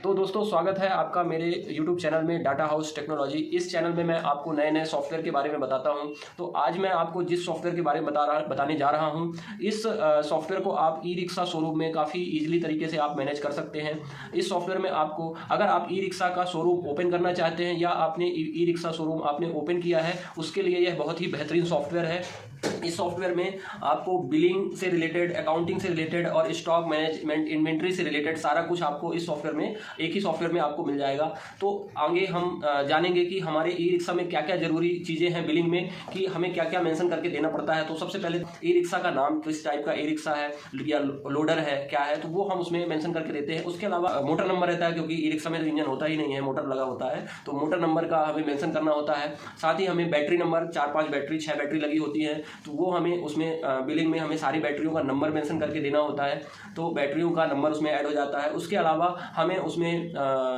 तो दोस्तों स्वागत है आपका मेरे YouTube चैनल में डाटा हाउस टेक्नोलॉजी। इस चैनल में मैं आपको नए नए सॉफ्टवेयर के बारे में बताता हूं। तो आज मैं आपको जिस सॉफ्टवेयर के बारे में बताने जा रहा हूं, इस सॉफ्टवेयर को आप ई रिक्शा शोरूम में काफ़ी ईजिली तरीके से आप मैनेज कर सकते हैं। इस सॉफ्टवेयर में आपको, अगर आप ई रिक्शा का शोरूम ओपन करना चाहते हैं या आपने ई रिक्शा शोरूम आपने ओपन किया है, उसके लिए यह बहुत ही बेहतरीन सॉफ्टवेयर है। इस सॉफ्टवेयर में आपको बिलिंग से रिलेटेड, अकाउंटिंग से रिलेटेड और स्टॉक मैनेजमेंट, इन्वेंट्री से रिलेटेड सारा कुछ आपको इस सॉफ्टवेयर में, एक ही सॉफ्टवेयर में आपको मिल जाएगा। तो आगे हम जानेंगे कि हमारे ई रिक्शा में क्या क्या जरूरी चीज़ें हैं बिलिंग में, कि हमें क्या क्या मेंशन करके देना पड़ता है। तो सबसे पहले ई रिक्शा का नाम, किस टाइप का ई रिक्शा है या लोडर है, क्या है, तो वो हम उसमें मेंशन करके देते हैं। उसके अलावा मोटर नंबर रहता है, क्योंकि ई रिक्शा में तो इंजन होता ही नहीं है, मोटर लगा होता है, तो मोटर नंबर का हमें मेंशन करना होता है। साथ ही हमें बैटरी नंबर, 4-5 बैटरी, 6 बैटरी लगी होती है, तो वो हमें उसमें बिलिंग में हमें सारी बैटरियों का नंबर मेंशन करके देना होता है, तो बैटरियों का नंबर उसमें ऐड हो जाता है। उसके अलावा हमें उसमें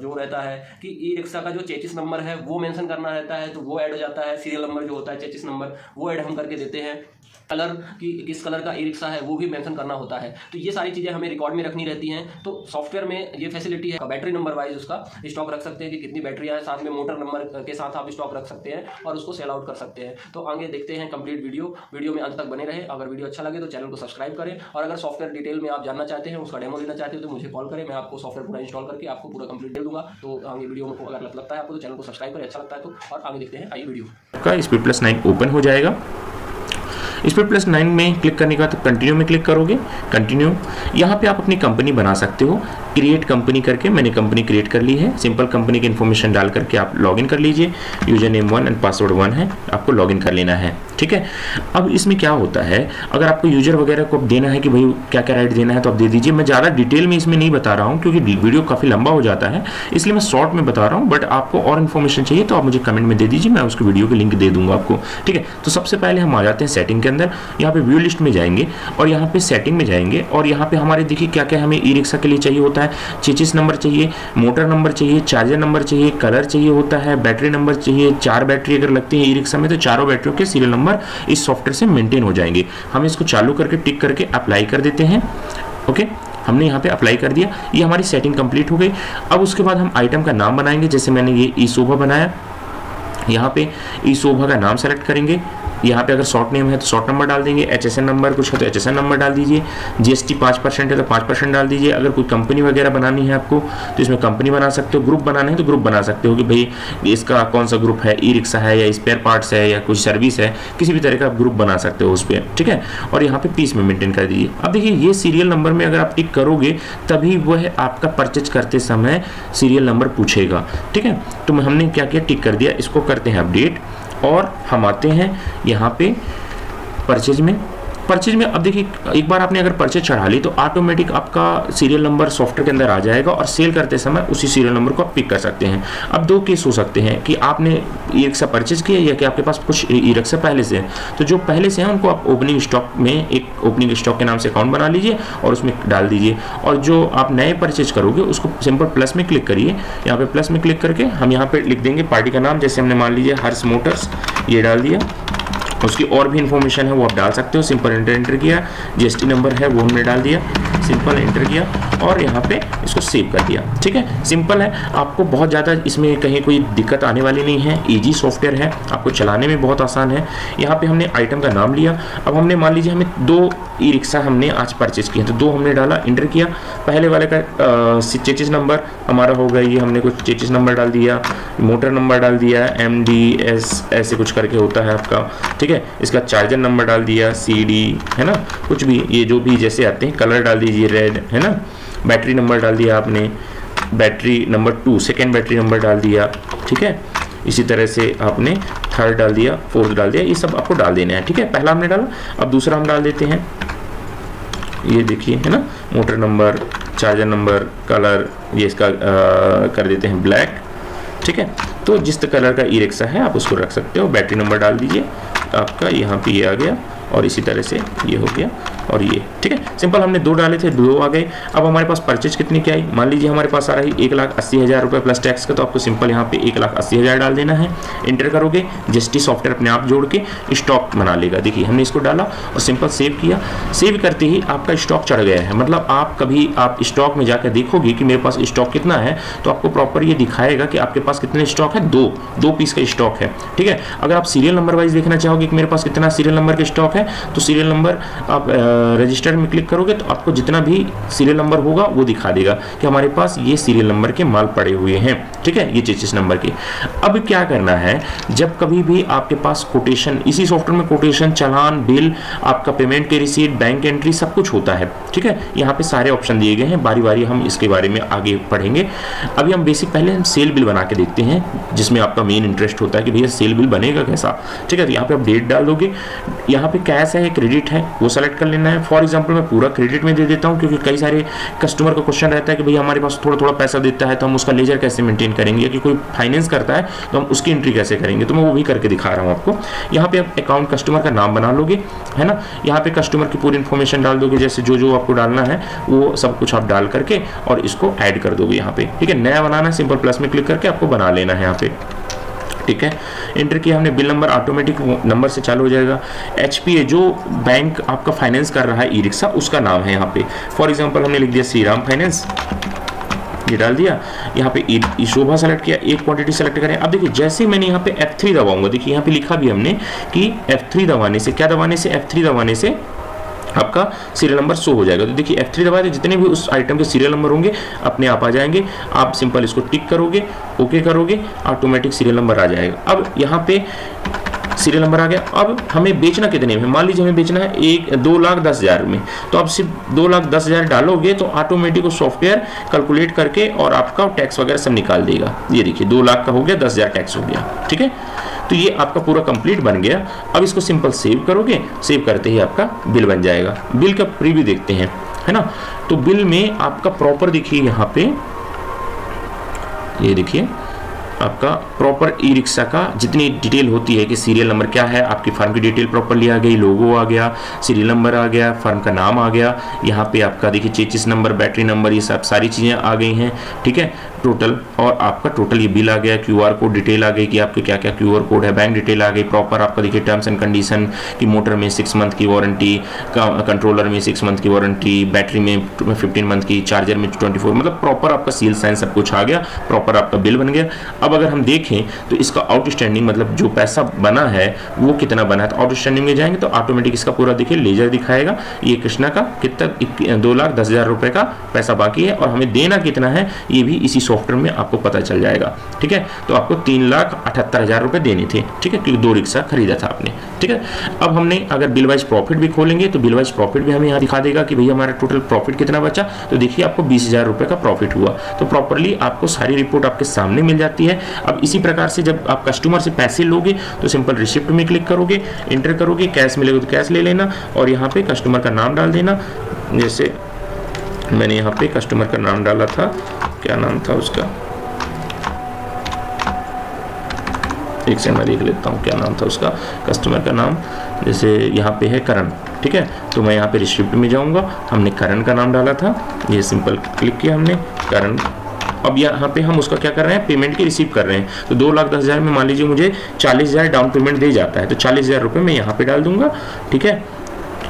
जो रहता है कि ई रिक्शा का जो चेचिस नंबर है वो मेंशन करना रहता है, तो वो ऐड हो जाता है। सीरियल नंबर जो होता है, चेचिस नंबर, वो ऐड हम करके देते हैं। कलर की, किस कलर का ई रिक्शा है वो भी मेंशन करना होता है। तो ये सारी चीज़ें हमें रिकॉर्ड में रखनी रहती हैं। तो सॉफ्टवेयर में ये फैसिलिटी है, बैटरी नंबर वाइज उसका स्टॉक रख सकते हैं कि कितनी बैटरियाँ हैं, साथ में मोटर नंबर के साथ आप स्टॉक रख सकते हैं और उसको सेल आउट कर सकते हैं। तो आगे देखते हैं कंप्लीट वीडियो में अंत तक बने रहे। अगर वीडियो अच्छा लगे तो चैनल को सब्सक्राइब करें, और अगर सॉफ्टवेयर डिटेल में आप जानना चाहते हैं, उसका डेमो लेना चाहते हो, तो मुझे कॉल करें, मैं आपको सॉफ्टवेयर पूरा इंस्टॉल करके आपको पूरा कंप्लीट दे दूंगा। तो आगे वीडियो को अगर लगता है आपको तो चैनल को सब्सक्राइब करें, अच्छा लगता है तो। और आगे देखते हैं, आइए वीडियो का SpeedPlus9 ओपन हो जाएगा। SpeedPlus9 में क्लिक करने के बाद कंटिन्यू में क्लिक करोगे। कंटिन्यू, यहाँ पे आप अपनी कंपनी बना सकते हो, क्रिएट कंपनी करके। मैंने कंपनी क्रिएट कर ली है। सिंपल कंपनी की इन्फॉर्मेशन डाल करके आप लॉगिन कर लीजिए। यूजर नेम 1 एंड पासवर्ड 1 है, आपको लॉगिन कर लेना है, ठीक है। अब इसमें क्या होता है, अगर आपको यूजर वगैरह को देना है कि भाई क्या क्या राइट देना है, तो आप दे दीजिए। मैं ज़्यादा डिटेल में इसमें नहीं बता रहा हूँ क्योंकि वीडियो काफ़ी लंबा हो जाता है, इसलिए मैं शॉर्ट में बता रहा हूँ। बट आपको और इन्फॉर्मेशन चाहिए तो आप मुझे कमेंट में दे दीजिए, मैं उसको वीडियो की लिंक दे दूंगा आपको, ठीक है। तो सबसे पहले हम आ जाते हैं सेटिंग के अंदर। यहाँ पे व्यू लिस्ट में जाएंगे और यहाँ पे सेटिंग में जाएंगे, और यहाँ पे हमारे देखिए क्या क्या हमें ई रिक्शा के लिए चाहिए होता है। चेचिस नंबर चाहिए, मोटर नंबर चाहिए, चार्जर नंबर चाहिए, कलर चाहिए होता है, बैटरी नंबर चाहिए। 4 बैटरी अगर लगती है ई रिक्शा में तो चारों बैटरियों के सीरियल नंबर इस सॉफ्टवेयर से मेंटेन हो जाएंगे। हम इसको चालू करके टिक करके अप्लाई कर देते हैं। ओके, हमने यहाँ पे अप्लाई कर दिया, ये हमारी सेटिंग कंप्लीट हो गई। अब उसके बाद हम आइटम का नाम बनाएंगे। जैसे मैंने ये ई शोभा बनाया, यहाँ पे ई शोभा का नाम सेलेक्ट करेंगे। यहाँ पे अगर शॉर्ट नेम है तो शॉर्ट नंबर डाल देंगे, HSN नंबर कुछ है तो HSN नंबर डाल दीजिए। GST 5% है तो 5% डाल दीजिए। अगर कोई कंपनी वगैरह बनानी है आपको तो इसमें कंपनी बना सकते हो। ग्रुप बनाना है तो ग्रुप बना सकते हो कि भाई इसका कौन सा ग्रुप है, ई रिक्शा है या स्पेयर पार्ट्स है या कुछ सर्विस है, किसी भी तरह का आप ग्रुप बना सकते हो उस पर, ठीक है। और यहाँ पे पीस में मेंटेन कर दीजिए। अब देखिए ये सीरियल नंबर में अगर आप टिक करोगे तभी वह आपका परचेज करते समय सीरियल नंबर पूछेगा, ठीक है। तो हमने क्या किया, टिक कर दिया। इसको करते हैं अपडेट और हम आते हैं यहाँ पे परचेज में। अब देखिए एक बार आपने अगर परचेज चढ़ा ली तो ऑटोमेटिक आपका सीरियल नंबर सॉफ्टवेयर के अंदर आ जाएगा, और सेल करते समय उसी सीरियल नंबर को आप पिक कर सकते हैं। अब 2 केस हो सकते हैं कि आपने ई रिक्शा परचेज किया या कि आपके पास कुछ ई रिक्शा पहले से है। तो जो पहले से हैं उनको आप ओपनिंग स्टॉक में एक ओपनिंग स्टॉक के नाम से अकाउंट बना लीजिए और उसमें डाल दीजिए। और जो आप नए परचेज करोगे उसको सिंपल प्लस में क्लिक करिए। यहाँ पे प्लस में क्लिक करके हम यहाँ पे लिख देंगे पार्टी का नाम। जैसे हमने मान लीजिए हर्ष मोटर्स, ये डाल दिया। उसकी और भी इन्फॉर्मेशन है वो आप डाल सकते हो। सिंपल एंटर किया, GST नंबर है वो हमने डाल दिया, सिंपल एंटर किया और यहाँ पे इसको सेव कर दिया, ठीक है। सिंपल है, आपको बहुत ज़्यादा इसमें कहीं कोई दिक्कत आने वाली नहीं है। इजी सॉफ्टवेयर है, आपको चलाने में बहुत आसान है। यहाँ पे हमने आइटम का नाम लिया। अब हमने मान लीजिए हमें 2 ई रिक्शा हमने आज परचेज किए, तो 2 हमने डाला, एंटर किया। पहले वाले का चेचिस नंबर हमारा होगा, ये हमने कुछ चेचिस नंबर डाल दिया, मोटर नंबर डाल दिया, MDS ऐसे कुछ करके होता है आपका, ठीक है। इसका चार्जर नंबर डाल दिया, CD है ना, कुछ भी ये जो भी जैसे आते हैं, कलर डाल दीजिए रेड, है ना। बैटरी नंबर डाल दिया आपने, battery number 2, second battery number डाल दिया, ठीक है। इसी तरह से आपने थर्ड डाल दिया, फोर्थ डाल दिया, ये सब आपको डाल देना है, ठीक है। पहला हमने डाला, अब दूसरा हम डाल देते हैं। ये देखिए, है ना, motor number, charger number, colour, ये इसका कर देते हैं ब्लैक, ठीक है। तो जिस कलर का ई रिक्शा है आप उसको रख सकते हो। बैटरी नंबर डाल दीजिए आपका, यहाँ पे ये आ गया, और इसी तरह से ये हो गया और ये, ठीक है। सिंपल हमने 2 डाले थे, 2 आ गए। अब हमारे पास परचेज कितनी की आई, मान लीजिए हमारे पास आ रही 1,80,000 रुपये प्लस टैक्स का, तो आपको सिंपल यहाँ पे 1,80,000 डाल देना है। इंटर करोगे, जीएसटी सॉफ्टवेयर अपने आप जोड़ के स्टॉक बना लेगा। देखिए हमने इसको डाला और सिंपल सेव किया। सेव करते ही आपका स्टॉक चढ़ गया है। मतलब आप कभी आप स्टॉक में जाकर देखोगे कि मेरे पास स्टॉक कितना है, तो आपको प्रॉपर ये दिखाएगा कि आपके पास कितने स्टॉक है, 2 पीस का स्टॉक है, ठीक है। अगर आप सीरियल नंबर वाइज देखना चाहोगे कि मेरे पास कितना सीरियल नंबर का स्टॉक है, तो सीरियल नंबर आप रजिस्टर में क्लिक करोगे तो आपको जितना भी सीरियल नंबर होगा वो दिखा देगा कि हमारे पास ये सीरियल नंबर के माल पड़े हुए हैं, ठीक है, ये 33 नंबर के। अब क्या करना है, जब कभी भी आपके पास कोटेशन, इसी सॉफ्टवेयर में कोटेशन, चालान, बिल, आपका पेमेंट की रिसीट, बैंक एंट्री सब कुछ होता है, ठीक है। यहाँ पे सारे ऑप्शन दिए गए हैं, बारी बारी हम इसके बारे में आगे पढ़ेंगे। अभी हम बेसिक पहले हम सेल बिल बना के देखते हैं, जिसमें आपका मेन इंटरेस्ट होता है कि भैया सेल बिल बनेगा कैसा, ठीक है। तो यहाँ पे आप डेट डाल दोगे, यहाँ पे कैश है क्रेडिट है वो सेलेक्ट कर लेना है। फॉर एग्जांपल मैं पूरा क्रेडिट में दे देता हूँ, क्योंकि कई सारे कस्टमर का क्वेश्चन रहता है कि भैया हमारे पास थोड़ा थोड़ा पैसा देता है तो हम उसका लेजर कैसे मेंटेन करेंगे, या कि कोई फाइनेंस करता है तो हम उसकी एंट्री कैसे करेंगे, तो मैं वो भी करके दिखा रहा हूँ आपको। यहाँ पे आप अकाउंट कस्टमर का नाम बना लोगे, है ना। यहाँ पे कस्टमर की पूरी इन्फॉर्मेशन डाल दोगे, जैसे जो जो आपको डालना है वो सब कुछ आप डाल करके और इसको ऐड कर दोगे यहाँ पे, ठीक है। नया बनाना है, सिंपल प्लस में क्लिक करके आपको बना लेना है यहाँ पे, ठीक है। इंटर किया हमने, बिल नंबर ऑटोमेटिक नंबर से चालू हो जाएगा। एचपीए जो बैंक आपका फाइनेंस कर रहा है ई रिक्शा, उसका नाम है यहाँ पे। फॉर एग्जांपल हमने लिख दिया श्री राम फाइनेंस, ये डाल दिया। यहाँ पे ई शोभा सेलेक्ट किया, एक क्वांटिटी सेलेक्ट करें। अब देखिए जैसे मैंने यहाँ पे F3 दबाऊंगा, देखिए यहाँ पे लिखा भी हमने कि F3 दबाने से, क्या दबाने से, F3 दबाने से आपका सीरियल नंबर शो हो जाएगा। तो देखिए F3 दबाए तो जितने भी उस आइटम के सीरियल नंबर होंगे अपने आप आ जाएंगे। आप सिंपल इसको टिक करोगे, ओके करोगे, ऑटोमेटिक सीरियल नंबर आ जाएगा। अब यहाँ पे सीरियल नंबर आ गया। अब हमें बेचना कितने में, मान लीजिए हमें बेचना है 2,10,000 में, तो आप सिर्फ 2,10,000 डालोगे तो ऑटोमेटिक वो सॉफ्टवेयर कैलकुलेट करके और आपका टैक्स वगैरह सब निकाल देगा। ये देखिए 2 लाख का हो गया, 10,000 टैक्स हो गया, ठीक है। तो ये आपका पूरा कंप्लीट बन गया। अब इसको सिंपल सेव करोगे, सेव करते ही आपका बिल बन जाएगा। बिल का प्रीव्यू देखते हैं, है ना। तो बिल में आपका प्रॉपर देखिए यहाँ पे, ये देखिए आपका प्रॉपर ई रिक्शा का जितनी डिटेल होती है कि सीरियल नंबर क्या है, आपकी फर्म की डिटेल प्रॉपरली आ गई, लोगो आ गया, सीरियल नंबर आ गया, फर्म का नाम आ गया, यहाँ पे आपका देखिए चेचिस नंबर, बैटरी नंबर, ये सब सारी चीज़ें आ गई हैं, ठीक है। टोटल, और आपका टोटल ये बिल आ गया, क्यूआर कोड डिटेल आ गई कि आपके क्या क्या क्यूआर कोड है, बैंक डिटेल आ गई प्रॉपर। आपका देखिए टर्म्स एंड कंडीशन कि मोटर में 6 मंथ की वारंटी, कंट्रोलर में 6 मंथ की वारंटी, बैटरी में 15 मंथ की, चार्जर में 24, मतलब प्रॉपर आपका सील साइन सब कुछ आ गया, प्रॉपर आपका बिल बन गया। अब अगर हम देखें तो इसका आउटस्टैंडिंग, मतलब जो पैसा बना है वो कितना बना है, तो आउटस्टैंडिंग में जाएंगे तो ऑटोमेटिक इसका पूरा देखिए लेजर दिखाएगा, ये कृष्णा का कितना 2,10,000 रुपए का पैसा बाकी है और हमें देना कितना है ये भी इसी सॉफ्टवेयर में आपको पता चल जाएगा, ठीक है। तो आपको 3,78,000 रुपए देने थे, ठीक है, क्योंकि 2 रिक्शा खरीदा था आपने, ठीक है। अब हमने अगर बिल वाइज प्रॉफिट भी खोलेंगे तो बिल वाइज प्रॉफिट भी हमें यहाँ दिखा देगा कि भैया हमारा टोटल प्रॉफिट कितना बचा। तो देखिए आपको 20,000 रुपए का प्रॉफिट हुआ। तो प्रॉपरली आपको सारी रिपोर्ट आपके सामने मिल जाती है। अब इसी प्रकार से जब आप कस्टमर से पैसे लोगे तो सिंपल रिसिप्ट में क्लिक करोगे, इंटर करोगे, कैश मिलेगा तो कैश ले लेना और यहाँ पे कस्टमर का नाम डाल देना। जैसे मैंने यहाँ पे कस्टमर का नाम डाला था, क्या नाम था उसका, एक सेकंड मैं देख लेता हूँ क्या नाम था उसका कस्टमर का नाम। जैसे यहाँ पे है करण, ठीक है, तो मैं यहाँ पे रिसिप्ट में जाऊँगा, हमने करण का नाम डाला था, ये सिंपल क्लिक किया हमने करण। अब यहाँ पे हम उसका क्या कर रहे हैं, पेमेंट की रिसीव कर रहे हैं। तो 2,10,000 में मान लीजिए मुझे 40,000 डाउन पेमेंट दे जाता है, तो 40,000 रुपये मैं यहाँ पे डाल दूंगा, ठीक है,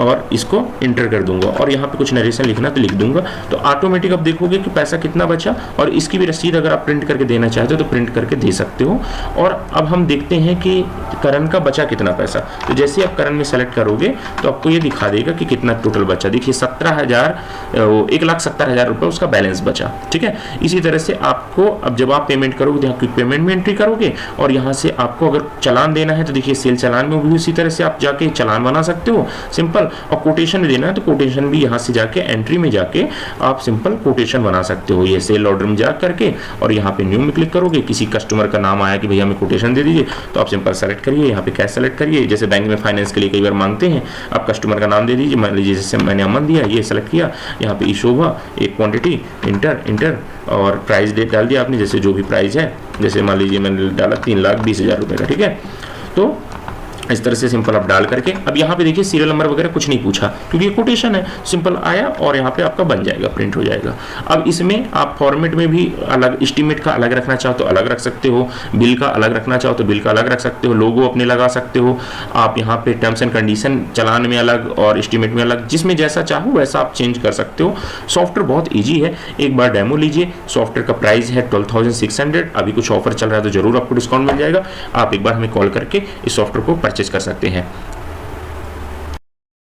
और इसको इंटर कर दूंगा और यहाँ पे कुछ नरेशन लिखना तो लिख दूंगा। तो ऑटोमेटिक अब देखोगे कि पैसा कितना बचा और इसकी भी रसीद अगर आप प्रिंट करके देना चाहते हो तो प्रिंट करके दे सकते हो। और अब हम देखते हैं कि करण का बचा कितना पैसा। तो जैसे आप करण में सेलेक्ट करोगे तो आपको ये दिखा देगा कि कितना टोटल बचा। देखिए 1,70,000 रुपये उसका बैलेंस बचा, ठीक है। इसी तरह से आपको अब जब आप पेमेंट करोगे तो यहाँ क्विक पेमेंट में एंट्री करोगे और यहाँ से आपको अगर चालान देना है तो देखिए सेल चालान में भी उसी तरह से आप जाके चालान बना सकते हो सिंपल। और कोटेशन में देना है तो कोटेशन भी यहाँ से जाके एंट्री में जाके आप सिंपल कोटेशन बना सकते हो। ये सेल ऑर्डर में जा करके और यहाँ पे न्यू में क्लिक करोगे, किसी कस्टमर का नाम आया कि भैया हमें कोटेशन दे दीजिए तो आप सिंपल सेलेक्ट करिए, यहाँ पे कैश सेलेक्ट करिए। जैसे बैंक में फाइनेंस के लिए कई बार मांगते हैं, आप कस्टमर का नाम दे दीजिए, मान लीजिए जैसे मैंने अमन दिया, ये सेलेक्ट किया, यहाँ पे शोभा, एक क्वांटिटी, इंटर और प्राइस डेट डाल दिया आपने, जैसे जो भी प्राइस है, जैसे मान लीजिए मैंने डाला 3,20,000 रुपये का, ठीक है। तो इस तरह से सिंपल आप डाल करके, अब यहाँ पे देखिए सीरियल नंबर वगैरह कुछ नहीं पूछा क्योंकि ये कोटेशन है, सिंपल आया और यहाँ पे आपका बन जाएगा, प्रिंट हो जाएगा। अब इसमें आप फॉर्मेट में भी अलग, एस्टीमेट का अलग रखना चाहो तो अलग रख सकते हो, बिल का अलग रखना चाहो तो बिल का अलग रख सकते हो, लोगो अपने लगा सकते हो आप, यहाँ पे टर्म्स एंड कंडीशन चालान में अलग और एस्टीमेट में अलग, जिसमें जैसा चाहो वैसा आप चेंज कर सकते हो। सॉफ्टवेयर बहुत ईजी है, एक बार डेमो लीजिए। सॉफ्टवेयर का प्राइस है 12,600, अभी कुछ ऑफर चल रहा है तो जरूर आपको डिस्काउंट मिल जाएगा। आप एक बार हमें कॉल करके इस सॉफ्टवेयर को परचेज कर सकते हैं।